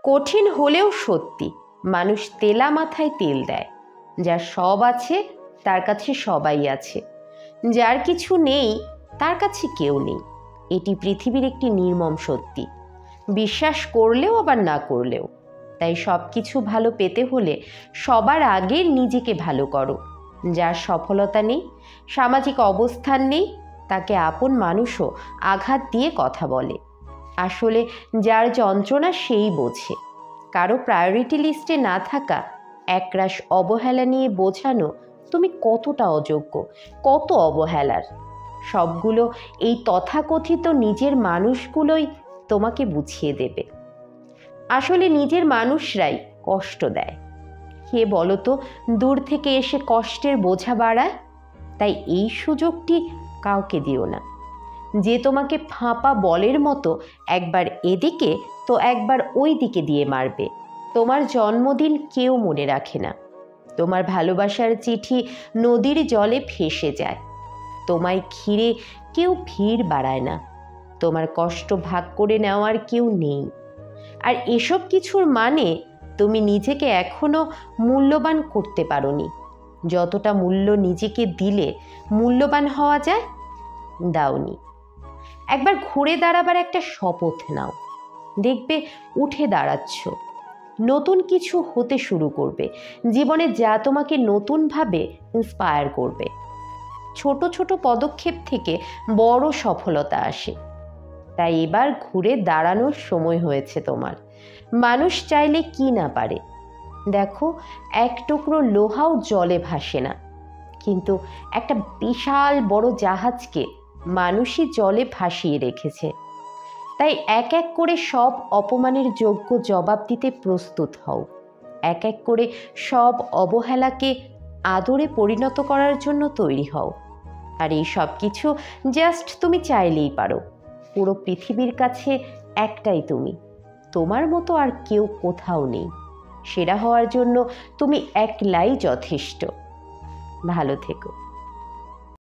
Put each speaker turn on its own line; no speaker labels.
কঠিন হলেও সত্যি, মানুষ তেলা মাথায় তেল দেয়। যার সব আছে তার কাছে সবাই আছে, যার কিছু নেই তার কাছে কেউ নেই। এটি পৃথিবীর একটি নির্মম সত্যি, বিশ্বাস করলেও আবার না করলেও। তাই সব কিছু ভালো পেতে হলে সবার আগে নিজেকে ভালো করো। যার সফলতা নেই, সামাজিক অবস্থান নেই, তাকে আপন মানুষও আঘাত দিয়ে কথা বলে। আসলে যার যন্ত্রণা সেই বোঝে। কারো প্রায়োরিটি লিস্টে না থাকা একরাশ অবহেলা নিয়ে বোঝানো তুমি কতটা অযোগ্য, কত অবহেলার। সবগুলো এই তথাকথিত নিজের মানুষগুলোই তোমাকে বুঝিয়ে দেবে। আসলে নিজের মানুষরাই কষ্ট দেয়। কে বলো তো দূর থেকে এসে কষ্টের বোঝা বাড়ায়? তাই এই সুযোগটি কাউকে দিও না, যে তোমাকে ফাঁপা বলের মতো একবার এদিকে তো একবার ওই দিকে দিয়ে মারবে। তোমার জন্মদিন কেউ মনে রাখে না, তোমার ভালোবাসার চিঠি নদীর জলে ভেসে যায়। তোমায় ঘিরে কেউ ভিড় বাড়ায় না, তোমার কষ্ট ভাগ করে নেওয়ার কেউ নেই। আর এসব কিছুর মানে তুমি নিজেকে এখনো মূল্যবান করতে পারোনি। যতটা মূল্য নিজেকে দিলে মূল্যবান হওয়া যায়, দাওনি। একবার ঘুরে দাঁড়াবার একটা শপথ নাও, দেখবে উঠে দাঁড়াচ্ছ, নতুন কিছু হতে শুরু করবে জীবনে, যা তোমাকে নতুনভাবে ইন্সপায়ার করবে। ছোট ছোট পদক্ষেপ থেকে বড় সফলতা আসে। তাই এবার ঘুরে দাঁড়ানোর সময় হয়েছে তোমার। মানুষ চাইলে কি না পারে। দেখো, এক টুকরো লোহাও জলে ভাসে না, কিন্তু একটা বিশাল বড় জাহাজকে মানুষই জলে ভাসিয়ে রেখেছে। তাই এক এক করে সব অপমানের যোগ্য জবাব দিতে প্রস্তুত হও। এক এক করে সব অবহেলাকে আদরে পরিণত করার জন্য তৈরি হও। আর এই সব কিছু জাস্ট তুমি চাইলেই পারো। পুরো পৃথিবীর কাছে একটাই তুমি, তোমার মতো আর কেউ কোথাও নেই। সেরা হওয়ার জন্য তুমি একলাই যথেষ্ট। ভালো থেকো।